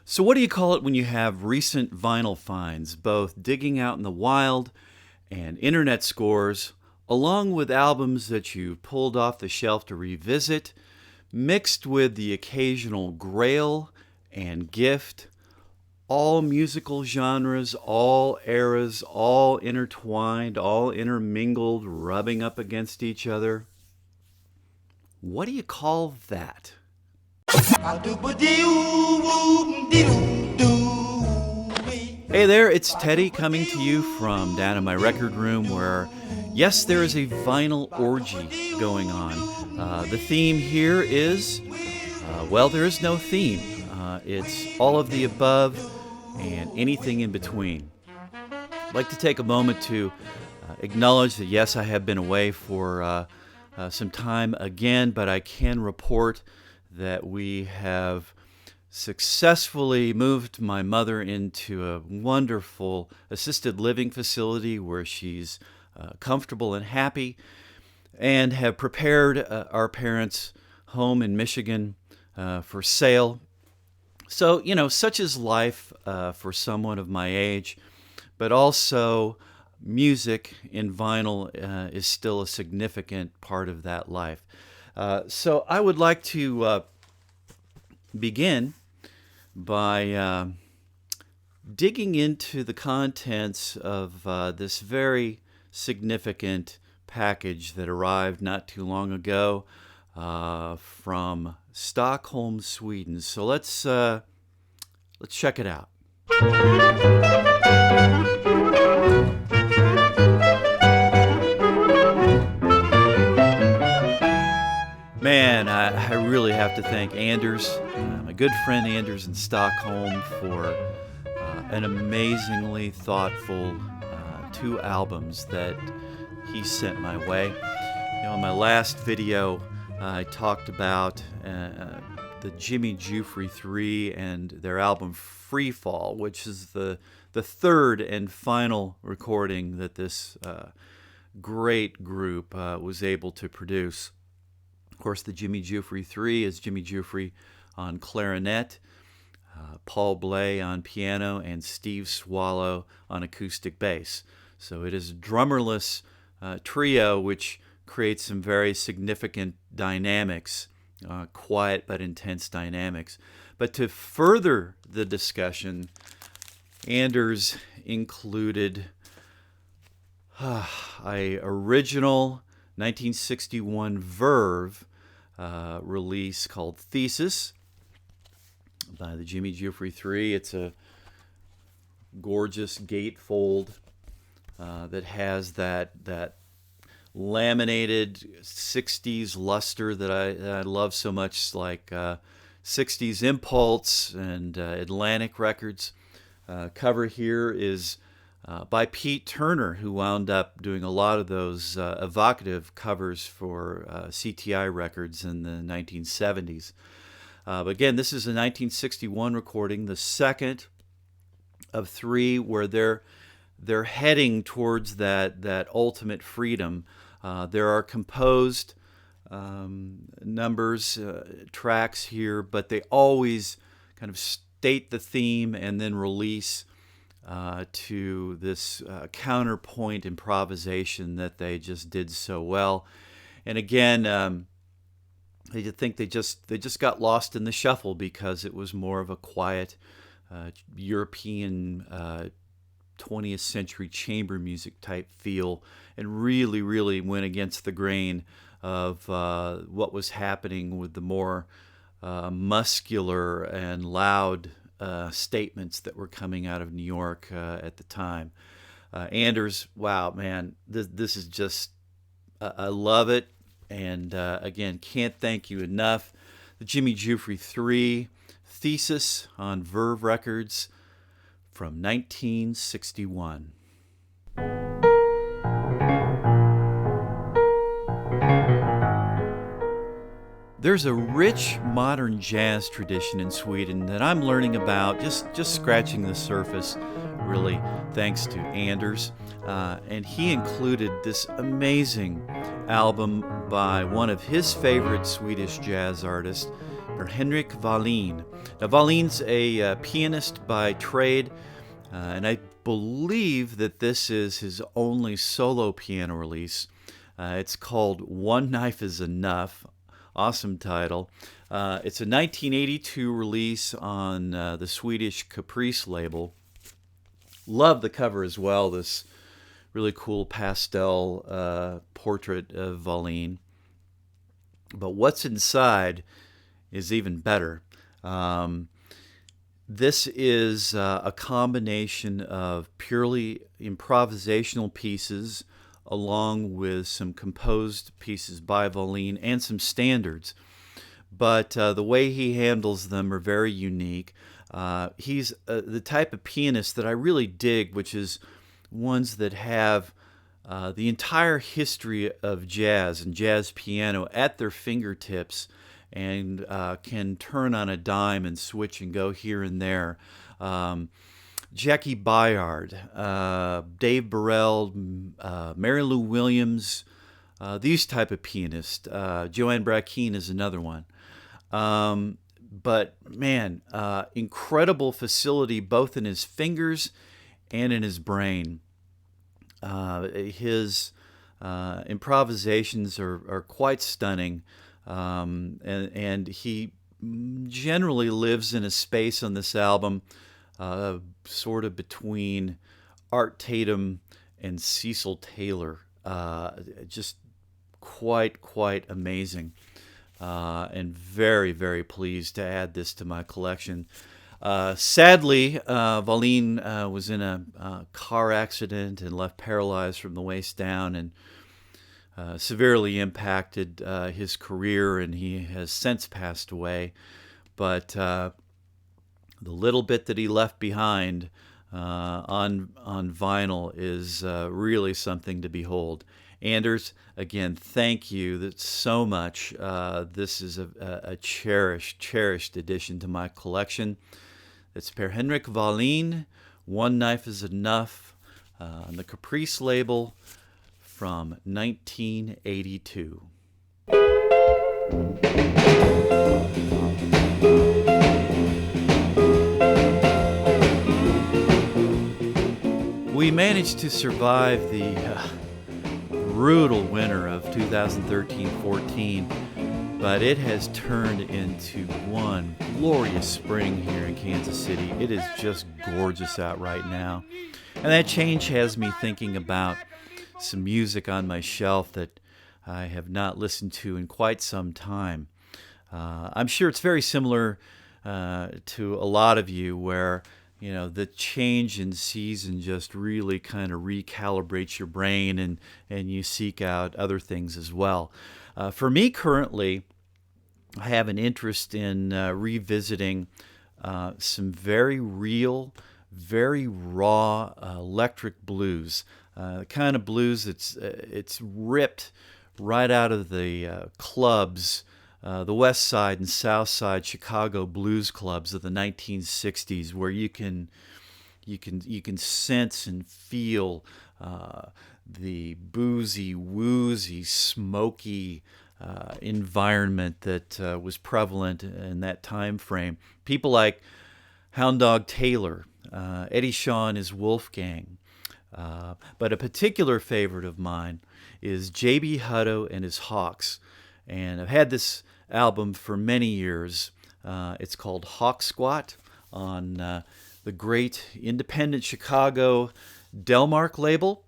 So what do you call it when you have recent vinyl finds, both digging out in the wild and internet scores, along with albums that you pulled off the shelf to revisit, mixed with the occasional grail and gift, all musical genres, all eras, all intertwined, all intermingled, rubbing up against each other? What do you call that? Hey there, it's Teddy coming to you from down in my record room where, yes, there is a vinyl orgy going on. The theme here is, well, there is no theme. It's all of the above and anything in between. I'd like to take a moment to acknowledge that, yes, I have been away for some time again, but I can report that we have successfully moved my mother into a wonderful assisted living facility where she's comfortable and happy, and have prepared our parents' home in Michigan for sale. So, you know, such is life for someone of my age, but also music in vinyl is still a significant part of that life. So I would like to begin by digging into the contents of this very significant package that arrived not too long ago from Stockholm, Sweden. So let's check it out. Man, I really have to thank Anders, my good friend Anders in Stockholm, for an amazingly thoughtful 2 albums that he sent my way. You know, in my last video, I talked about the Jimmy Giuffre 3 and their album Free Fall, which is the third and final recording that this great group was able to produce. Of course, the Jimmy Giuffre 3 is Jimmy Giuffre on clarinet, Paul Bley on piano, and Steve Swallow on acoustic bass. So it is a drummerless trio, which creates some very significant dynamics, quiet but intense dynamics. But to further the discussion, Anders included a original 1961 Verve release called Thesis by the Jimmy Giuffre 3. It's a gorgeous gatefold that has that laminated 60s luster that I love so much, like 60s Impulse and Atlantic Records. Cover here is by Pete Turner, who wound up doing a lot of those evocative covers for CTI records in the 1970s. But again, this is a 1961 recording, the second of 3 where they're heading towards that ultimate freedom. There are composed numbers, tracks here, but they always kind of state the theme and then release to this counterpoint improvisation that they just did so well. And again, I think they just got lost in the shuffle because it was more of a quiet European 20th century chamber music type feel, and really went against the grain of what was happening with the more muscular and loud statements that were coming out of New York at the time. Anders, wow, man, this is just, I love it. And again, can't thank you enough. The Jimmy Giuffre 3 Thesis on Verve Records from 1961. There's a rich modern jazz tradition in Sweden that I'm learning about, just scratching the surface, really, thanks to Anders. And he included this amazing album by one of his favorite Swedish jazz artists, for Henrik Wallin. Now, Wallin's a pianist by trade, and I believe that this is his only solo piano release. It's called One Knife is Enough. Awesome title. It's a 1982 release on the Swedish Caprice label. Love the cover as well, this really cool pastel portrait of Wallin. But what's inside is even better. This is a combination of purely improvisational pieces along with some composed pieces by Wallin and some standards. But the way he handles them are very unique. He's the type of pianist that I really dig, which is ones that have the entire history of jazz and jazz piano at their fingertips and can turn on a dime and switch and go here and there. Jackie Bayard, Dave Burrell, Mary Lou Williams, these type of pianists. Joanne Brackeen is another one. But man, incredible facility both in his fingers and in his brain. His improvisations are quite stunning, and he generally lives in a space on this album sort of between Art Tatum and Cecil Taylor. Just quite amazing. And very, very pleased to add this to my collection. Sadly, Wallin was in a car accident and left paralyzed from the waist down, and severely impacted his career, and he has since passed away. But the little bit that he left behind on vinyl is really something to behold. Anders, again, thank you so much. This is a cherished addition to my collection. It's Per Henrik Wallin, One Knife is Enough, on the Caprice label from 1982. We managed to survive the brutal winter of 2013-14, but it has turned into one glorious spring here in Kansas City. It is just gorgeous out right now. And that change has me thinking about some music on my shelf that I have not listened to in quite some time. I'm sure it's very similar to a lot of you, where the change in season just really kind of recalibrates your brain, and you seek out other things as well. For me currently, I have an interest in revisiting some very real, very raw electric blues. The kind of blues it's ripped right out of the clubs, the West Side and South Side Chicago blues clubs of the 1960s, where you can sense and feel the boozy, woozy, smoky environment that was prevalent in that time frame. People like Hound Dog Taylor, Eddie Shaw and his Wolfgang. But a particular favorite of mine is J.B. Hutto and his Hawks. And I've had this album for many years. It's called Hawk Squat on the great independent Chicago Delmark label.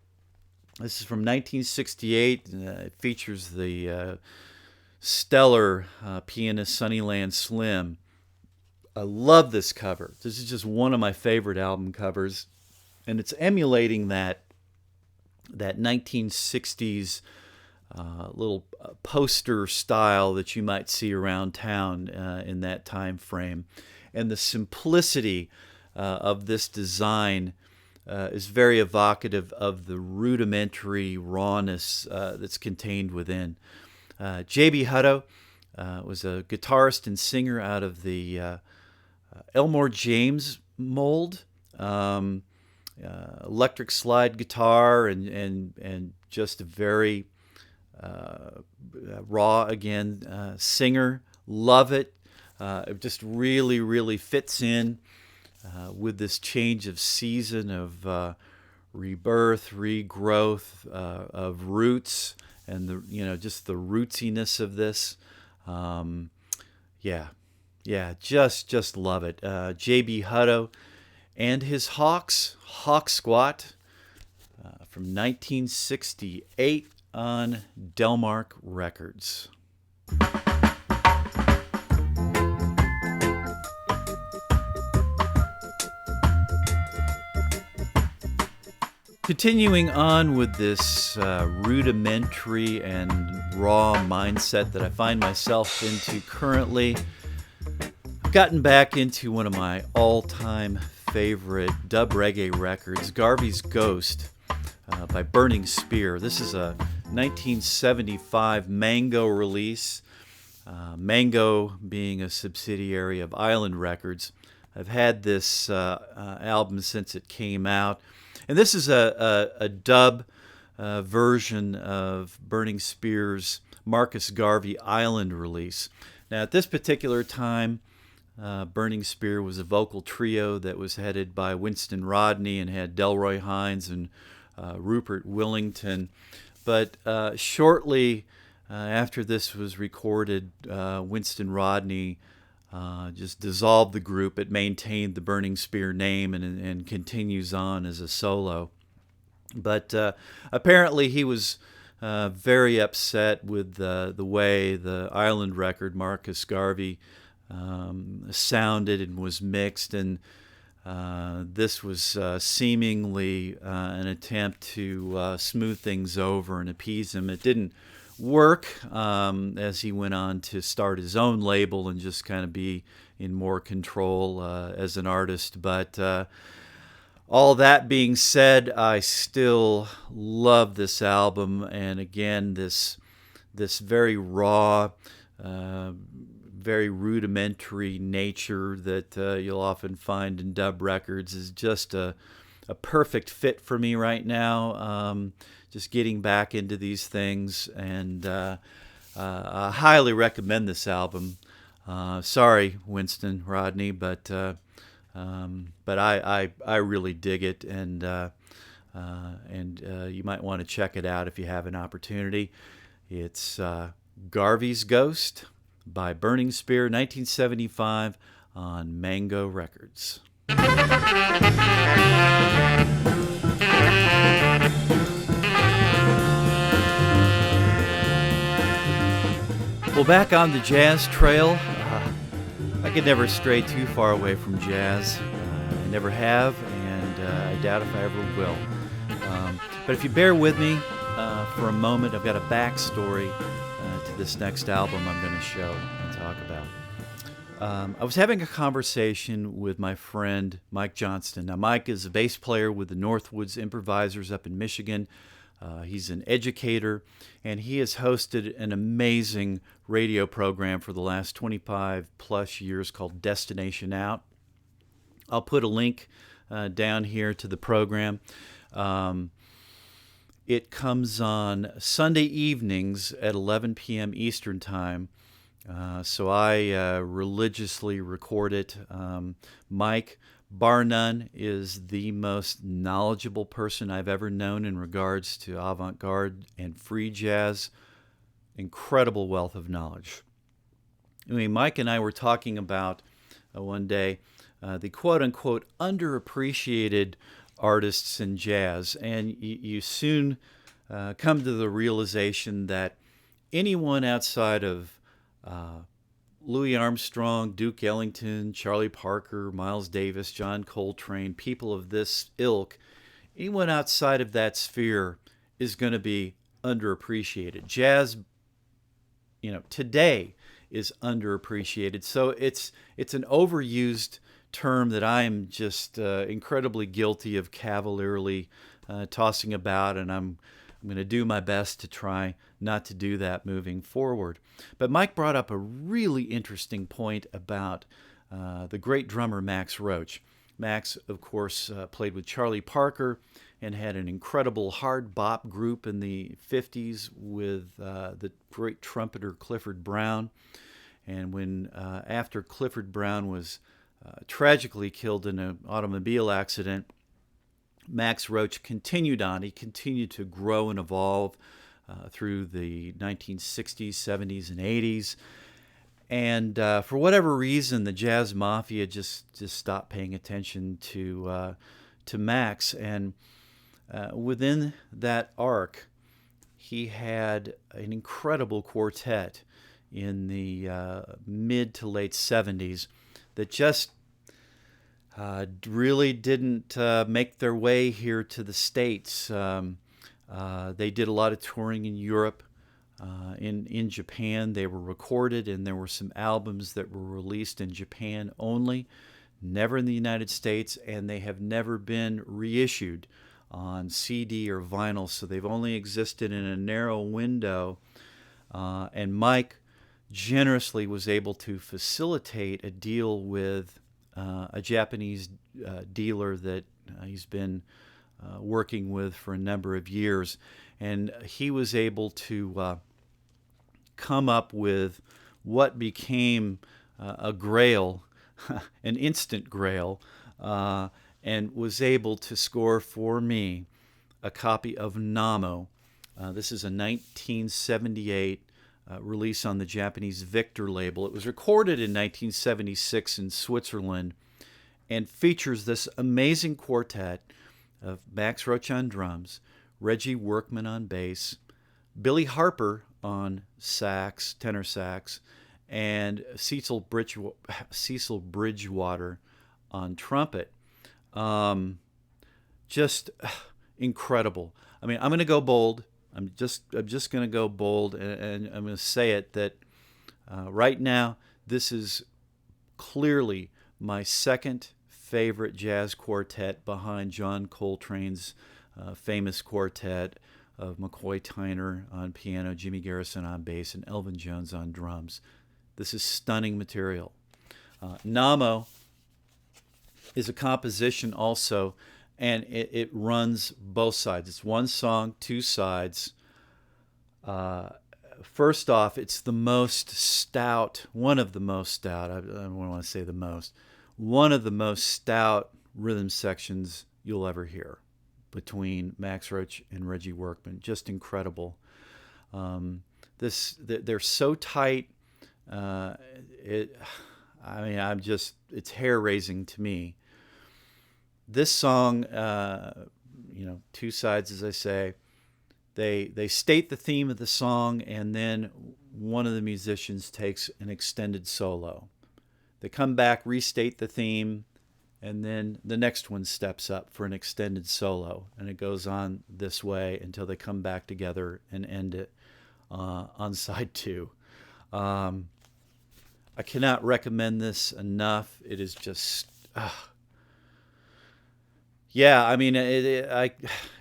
This is from 1968. It features the stellar pianist Sunnyland Slim. I love this cover. This is just one of my favorite album covers, and it's emulating that 1960s little poster style that you might see around town in that time frame. And the simplicity of this design is very evocative of the rudimentary rawness that's contained within. J.B. Hutto was a guitarist and singer out of the Elmore James mold. Electric slide guitar and just a very raw, again, singer. Love it. It just really, really fits in with this change of season of rebirth, regrowth of roots, and just the rootsiness of this. Um, yeah, just love it. J.B. Hutto and his Hawk Squat from 1968 on Delmark Records. Continuing on with this rudimentary and raw mindset that I find myself into currently, I've gotten back into one of my all-time favorite dub reggae records, Garvey's Ghost by Burning Spear. This is a 1975 Mango release, Mango being a subsidiary of Island Records. I've had this album since it came out. And this is a dub version of Burning Spear's Marcus Garvey Island release. Now, at this particular time, Burning Spear was a vocal trio that was headed by Winston Rodney and had Delroy Hines and Rupert Willington. But shortly after this was recorded, Winston Rodney just dissolved the group. It maintained the Burning Spear name and continues on as a solo. But apparently he was very upset with the way the Island record, Marcus Garvey, sounded and was mixed. And this was seemingly an attempt to smooth things over and appease him. It didn't work as he went on to start his own label and just kind of be in more control as an artist. But all that being said, I still love this album, and again, this very raw, very rudimentary nature that you'll often find in dub records is just a perfect fit for me right now. Just getting back into these things, and I highly recommend this album. Sorry, Winston Rodney, but I really dig it, and you might want to check it out if you have an opportunity. It's Garvey's Ghost by Burning Spear, 1975 on Mango Records. Well, back on the jazz trail, I could never stray too far away from jazz. I never have, and I doubt if I ever will. But if you bear with me for a moment, I've got a backstory to this next album I'm going to show and talk about. I was having a conversation with my friend Mike Johnston. Now, Mike is a bass player with the Northwoods Improvisers up in Michigan. He's an educator, and he has hosted an amazing radio program for the last 25 plus years called Destination Out. I'll put a link down here to the program. It comes on Sunday evenings at 11 p.m. Eastern Time, so I religiously record it. Mike, bar none, is the most knowledgeable person I've ever known in regards to avant-garde and free jazz. Incredible wealth of knowledge. Anyway, Mike and I were talking about one day the quote-unquote underappreciated artists in jazz, and you soon come to the realization that anyone outside of Louis Armstrong, Duke Ellington, Charlie Parker, Miles Davis, John Coltrane, people of this ilk, anyone outside of that sphere is going to be underappreciated. Jazz, today is underappreciated. So it's an overused term that I am just incredibly guilty of cavalierly tossing about, and I'm going to do my best to try not to do that moving forward. But Mike brought up a really interesting point about the great drummer Max Roach. Max, of course, played with Charlie Parker and had an incredible hard bop group in the 50s with the great trumpeter Clifford Brown. And when after Clifford Brown was tragically killed in an automobile accident, Max Roach continued on. He continued to grow and evolve through the 1960s, 70s, and 80s. And for whatever reason, the Jazz Mafia just stopped paying attention to Max. And within that arc, he had an incredible quartet in the mid to late 70s that just really didn't make their way here to the States. They did a lot of touring in Europe. In Japan, they were recorded, and there were some albums that were released in Japan only, never in the United States, and they have never been reissued on CD or vinyl, so they've only existed in a narrow window. And Mike generously was able to facilitate a deal with a Japanese dealer that he's been working with for a number of years, and he was able to come up with what became a grail, an instant grail, and was able to score for me a copy of Nommo. This is a 1978 release on the Japanese Victor label. It was recorded in 1976 in Switzerland and features this amazing quartet of Max Roach on drums, Reggie Workman on bass, Billy Harper on sax, tenor sax, and Cecil Bridgewater on trumpet. Just incredible. I mean, I'm going to go bold. I'm just going to go bold, and I'm going to say it that right now this is clearly my second favorite jazz quartet behind John Coltrane's famous quartet of McCoy Tyner on piano, Jimmy Garrison on bass, and Elvin Jones on drums. This is stunning material. Nommo is a composition also, and it runs both sides. It's one song, two sides. First off, it's the most stout, one of the most stout, I don't want to say the most, one of the most stout rhythm sections you'll ever hear between Max Roach and Reggie Workman. Just incredible. They're so tight. It's hair-raising to me. This song, two sides, as I say, they state the theme of the song, and then one of the musicians takes an extended solo. They come back, restate the theme, and then the next one steps up for an extended solo, and it goes on this way until they come back together and end it on side two. I cannot recommend this enough. It is just,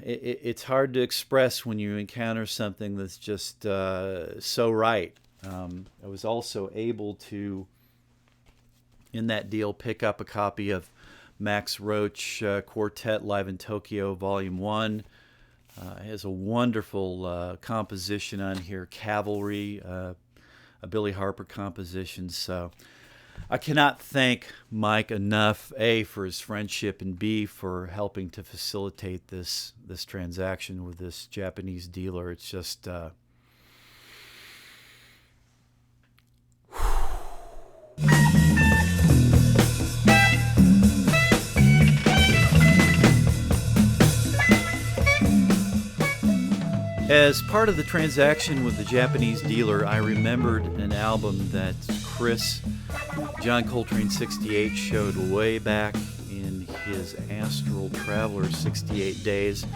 it's hard to express when you encounter something that's just so right. I was also able to, in that deal, pick up a copy of Max Roach Quartet Live in Tokyo Volume 1. It has a wonderful composition on here, Cavalry, a Billy Harper composition. So I cannot thank Mike enough, A, for his friendship, and B, for helping to facilitate this transaction with this Japanese dealer. It's just As part of the transaction with the Japanese dealer, I remembered an album that Chris, John Coltrane 68, showed way back in his Astral Traveler 68 days.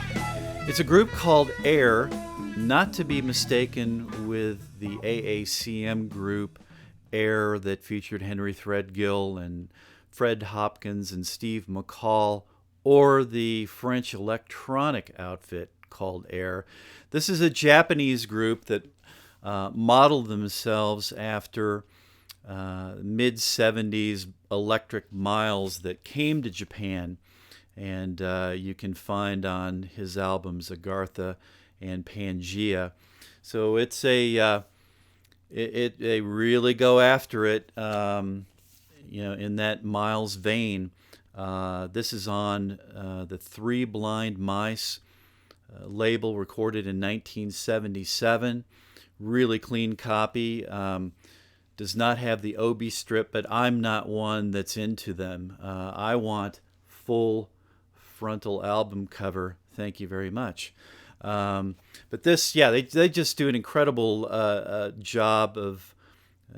It's a group called Air, not to be mistaken with the AACM group Air that featured Henry Threadgill and Fred Hopkins and Steve McCall, or the French electronic outfit called Air. This is a Japanese group that modeled themselves after mid-70s Electric Miles that came to Japan, and you can find on his albums Agartha and Pangea. So it's a they really go after it, in that Miles vein. This is on the Three Blind Mice label, recorded in 1977. Really clean copy. Does not have the Obi strip, but I'm not one that's into them. I want full frontal album cover. Thank you very much. But this, yeah, they just do an incredible job of,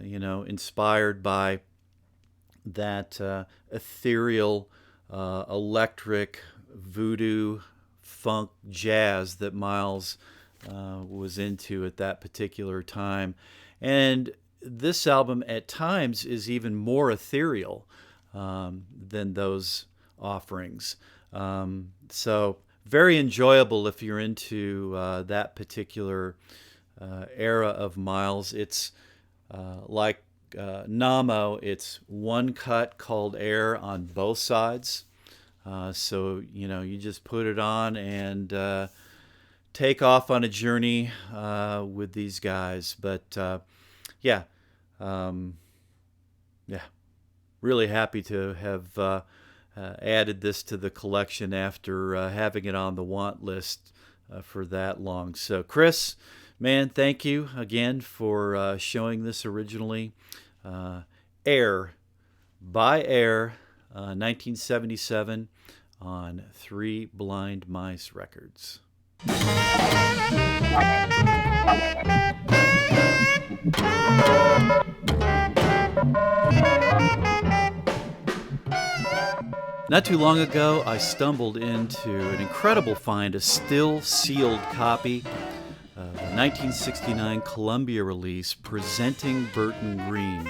inspired by that ethereal, electric, voodoo, funk, jazz that Miles was into at that particular time. And this album at times is even more ethereal than those offerings. So very enjoyable if you're into that particular era of Miles. It's like Nommo, it's one cut called Air on both sides. So, you just put it on and take off on a journey with these guys. But yeah, really happy to have added this to the collection after having it on the want list for that long. So, Chris, man, thank you again for showing this originally. Air by Air, 1977 on Three Blind Mice Records. Not too long ago, I stumbled into an incredible find, a still sealed copy of the 1969 Columbia release, Presenting Burton Greene.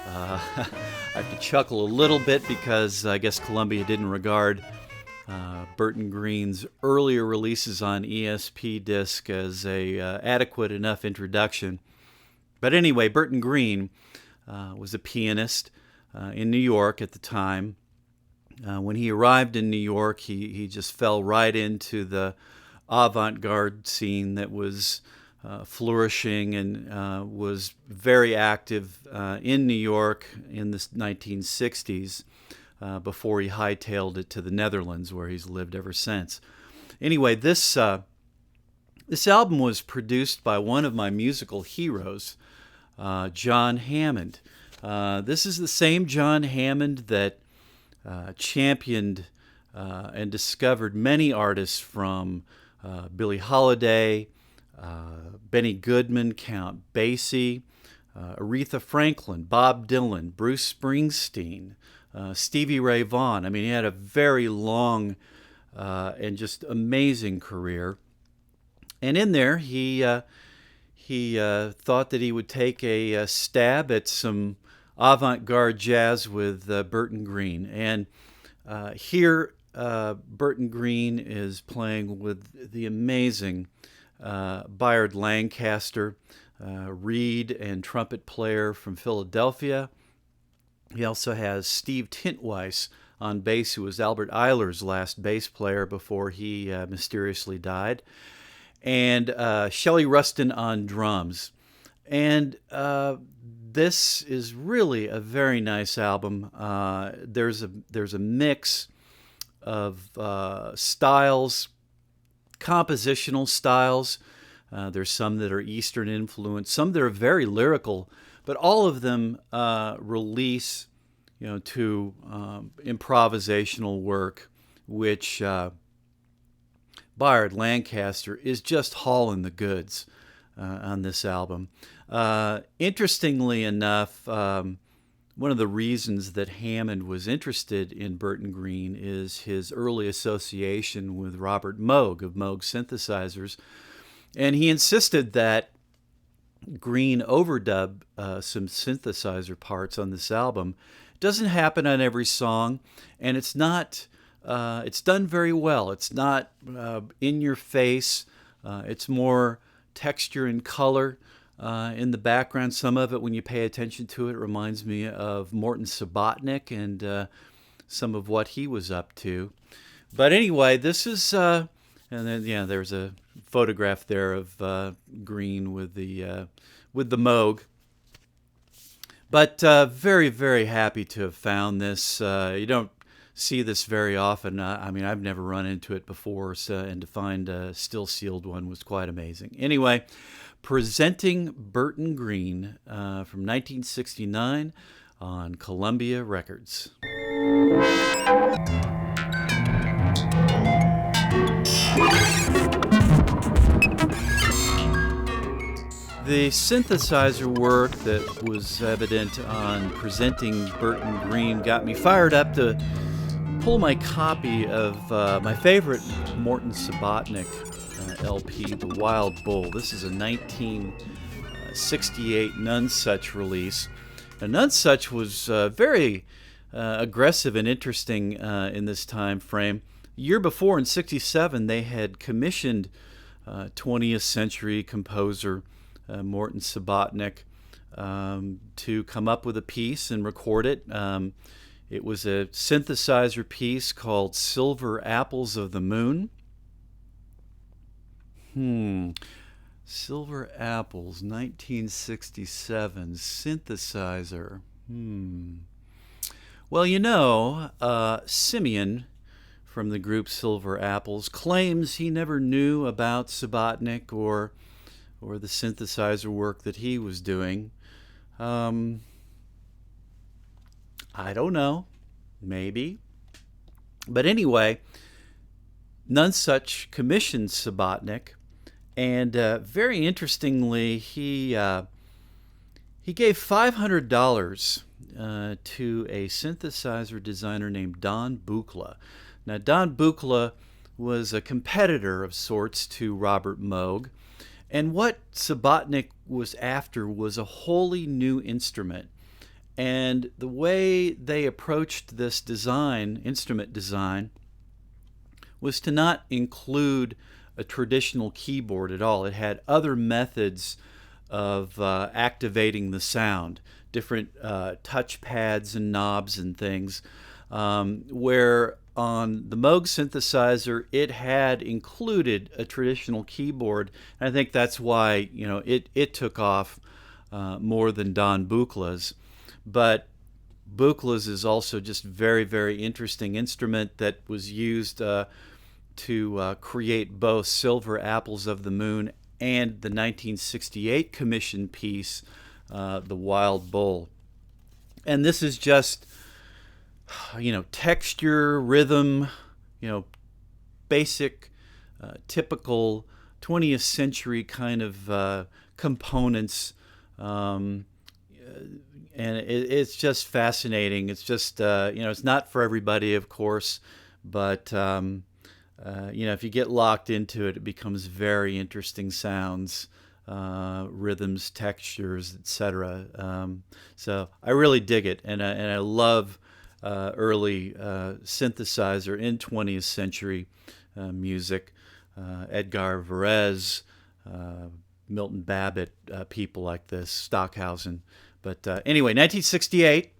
I have to chuckle a little bit because I guess Columbia didn't regard Burton Greene's earlier releases on ESP disc as a adequate enough introduction. But anyway, Burton Greene was a pianist in New York at the time. When he arrived in New York, he just fell right into the avant-garde scene that was flourishing and was very active in New York in the 1960s before he hightailed it to the Netherlands, where he's lived ever since. Anyway, this album was produced by one of my musical heroes, John Hammond. This is the same John Hammond that championed and discovered many artists, from Billie Holiday, Benny Goodman, Count Basie, Aretha Franklin, Bob Dylan, Bruce Springsteen, Stevie Ray Vaughan. I mean, he had a very long and just amazing career. And in there, he thought that he would take a stab at some avant-garde jazz with Burton Greene. And here, Burton Greene is playing with the amazing Bayard Lancaster, reed and trumpet player from Philadelphia. He also has Steve Tintweiss on bass, who was Albert Eiler's last bass player before he mysteriously died, and Shelley Ruston on drums. And this is really a very nice album. There's a mix of styles, compositional styles. There's some that are Eastern influenced, some that are very lyrical, but all of them release, to improvisational work, which Bayard Lancaster is just hauling the goods on this album. Interestingly enough, one of the reasons that Hammond was interested in Burton Greene is his early association with Robert Moog of Moog Synthesizers. And he insisted that Greene overdub some synthesizer parts on this album. It doesn't happen on every song, and it's not. It's done very well. It's not in your face. It's more texture and color in the background. Some of it, when you pay attention to it, reminds me of Morton Subotnick and some of what he was up to. But anyway, this is, and then there's a photograph there of Greene with with the Moog. But very, very happy to have found this. You don't see this very often. I mean, I've never run into it before, and to find a still sealed one was quite amazing. Anyway, presenting Burton Greene from 1969 on Columbia Records. The synthesizer work that was evident on presenting Burton Greene got me fired up to pull my copy of my favorite Morton Subotnick LP, The Wild Bull. This is a 1968 Nonesuch release. Now, Nonesuch was very aggressive and interesting in this time frame. The year before, in '67, they had commissioned 20th century composer Morton Subotnick to come up with a piece and record it. It was a synthesizer piece called Silver Apples of the Moon. Silver Apples, 1967, synthesizer. Well, you know, Simeon from the group Silver Apples claims he never knew about Subotnick or the synthesizer work that he was doing. I don't know. Maybe. But anyway, Nonesuch commissioned Subotnick, and very interestingly, he gave $500 to a synthesizer designer named Don Buchla. Now, Don Buchla was a competitor of sorts to Robert Moog, and what Subotnick was after was a wholly new instrument. And the way they approached this design, instrument design, was to not include a traditional keyboard at all. It had other methods of activating the sound, different touch pads and knobs and things, where on the Moog synthesizer, it had included a traditional keyboard. And I think that's why, you know, it took off more than Don Buchla's. But Buchla's is also just very, very interesting instrument that was used to create both Silver Apples of the Moon and the 1968 commission piece, The Wild Bull. And this is just, you know, texture, rhythm, you know, basic, typical 20th century kind of components. And it's just fascinating. It's just, you know, it's not for everybody, of course, but, you know, if you get locked into it, it becomes very interesting sounds, rhythms, textures, etc. So I really dig it, and I love early synthesizer in 20th century music. Edgar Varese, Milton Babbitt, people like this, Stockhausen. But anyway, 1968,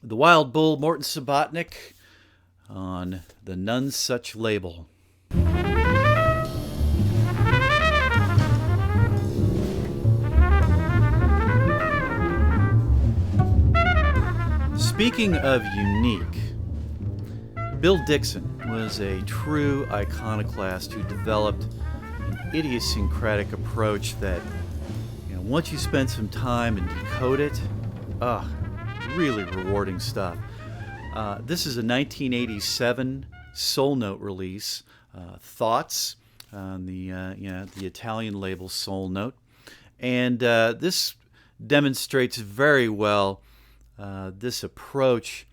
The Wild Bull, Morton Subotnick on the Nonesuch label. Speaking of unique, Bill Dixon was a true iconoclast who developed an idiosyncratic approach that, once you spend some time and decode it, really rewarding stuff. This is a 1987 Soul Note release, Thoughts, on the Italian label Soul Note, and this demonstrates very well this approach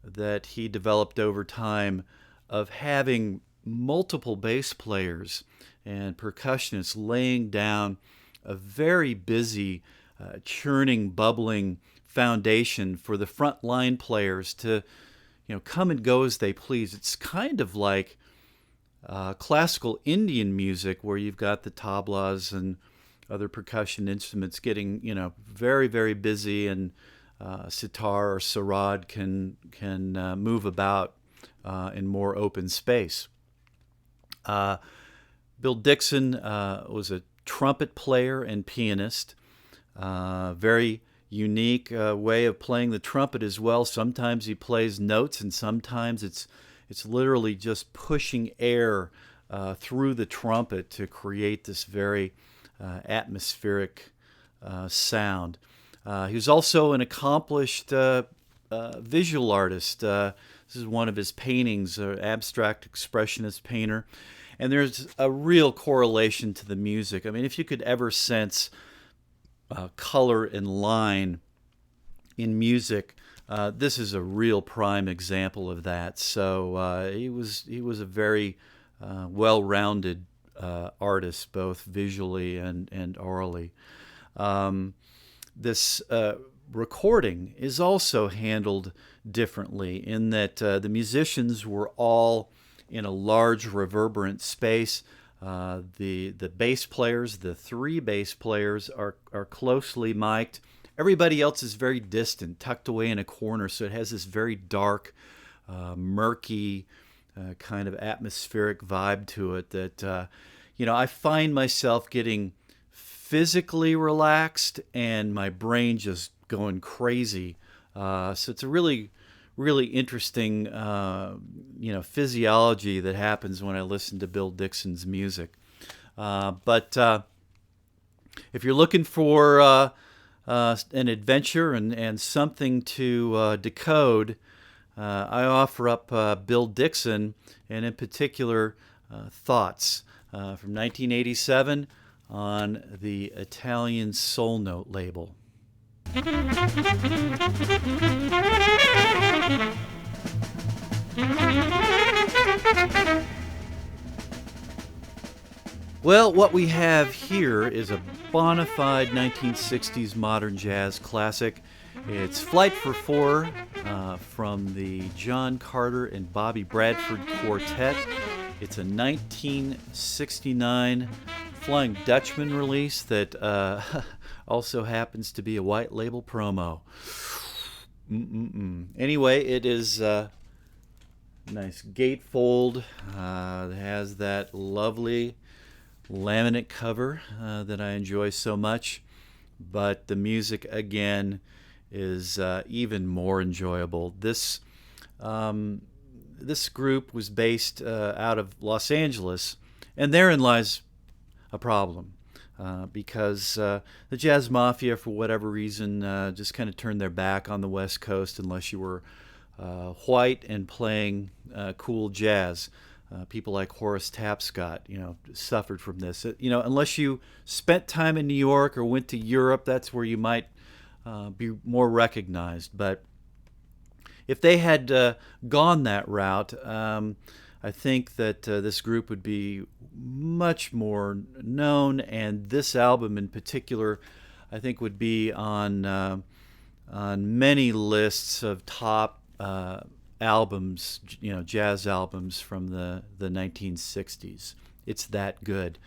that he developed over time of having multiple bass players and percussionists laying down a very busy, churning, bubbling foundation for the front line players to, come and go as they please. It's kind of like classical Indian music, where you've got the tablas and other percussion instruments getting, very, very busy, and sitar or sarod can move about in more open space. Bill Dixon was a trumpet player and pianist. Very unique way of playing the trumpet as well. Sometimes he plays notes, and sometimes it's literally just pushing air through the trumpet to create this very atmospheric sound. He was also an accomplished visual artist. This is one of his paintings, an abstract expressionist painter. And there's a real correlation to the music. I mean, if you could ever sense color and line in music, this is a real prime example of that. So he was a very well-rounded artist, both visually and orally. This recording is also handled differently in that the musicians were all in a large reverberant space. The bass players, the three bass players, are closely mic'd. Everybody else is very distant, tucked away in a corner, so it has this very dark, murky, kind of atmospheric vibe to it that, I find myself getting physically relaxed and my brain just going crazy. So it's a really interesting, physiology that happens when I listen to Bill Dixon's music. But if you're looking for an adventure and something to decode, I offer up Bill Dixon, and in particular, Thoughts from 1987 on the Italian Soul Note label. Well, what we have here is a bona fide 1960s modern jazz classic. It's Flight for Four from the John Carter and Bobby Bradford Quartet. It's a 1969 Flying Dutchman release that also happens to be a white label promo. Anyway, it is nice gatefold. It has that lovely laminate cover that I enjoy so much, but the music again is even more enjoyable. This group was based out of Los Angeles, and therein lies a problem. Because the Jazz Mafia, for whatever reason, just kind of turned their back on the West Coast unless you were white and playing cool jazz. People like Horace Tapscott, suffered from this. Unless you spent time in New York or went to Europe, that's where you might be more recognized. But if they had gone that route, I think that this group would be much more known, and this album in particular, I think, would be on many lists of top albums, jazz albums from the 1960s. It's that good.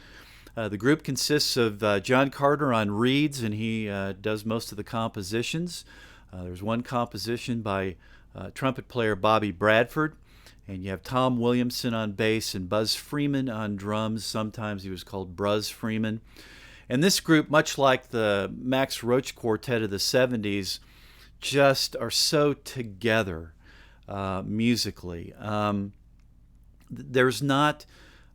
The group consists of John Carter on reeds, and he does most of the compositions. There's one composition by trumpet player Bobby Bradford, and you have Tom Williamson on bass and Buzz Freeman on drums. Sometimes he was called Bruzz Freeman. And this group, much like the Max Roach Quartet of the 70s, just are so together musically. There's not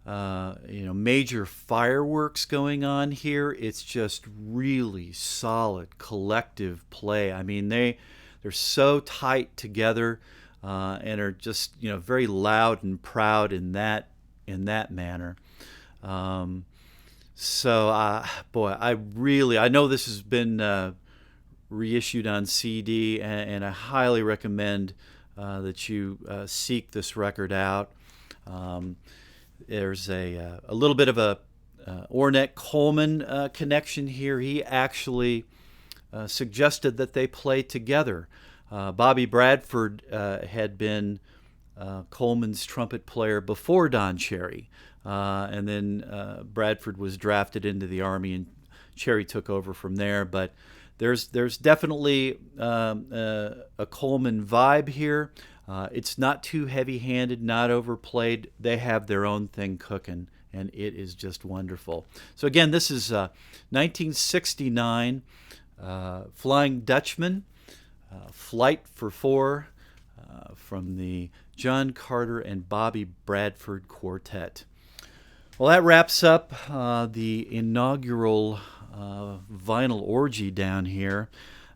major fireworks going on here. It's just really solid collective play. I mean, they're so tight together. And are just very loud and proud in that manner. So I know this has been reissued on CD, and I highly recommend that you seek this record out. There's a little bit of a Ornette Coleman connection here. He actually suggested that they play together. Bobby Bradford had been Coleman's trumpet player before Don Cherry, and then Bradford was drafted into the Army, and Cherry took over from there. But there's definitely a Coleman vibe here. It's not too heavy-handed, not overplayed. They have their own thing cooking, and it is just wonderful. So again, this is 1969. Flying Dutchman, Flight for Four, from the John Carter and Bobby Bradford Quartet. Well, that wraps up the inaugural vinyl orgy down here.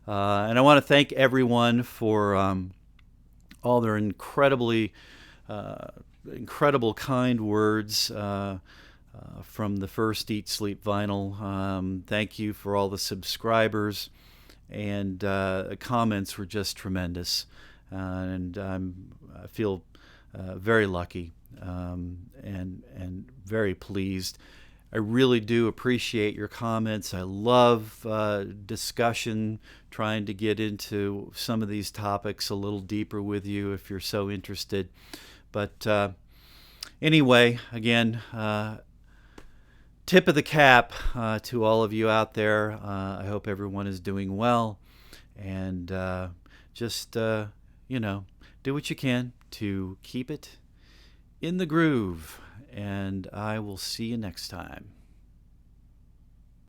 And I want to thank everyone for all their incredibly incredible kind words from the first Eat Sleep Vinyl. Thank you for all the subscribers, and comments were just tremendous, and I feel very lucky and very pleased. I really do appreciate your comments. I love discussion, trying to get into some of these topics a little deeper with you if you're so interested. But anyway, again, tip of the cap to all of you out there. I hope everyone is doing well, and just, do what you can to keep it in the groove. And I will see you next time.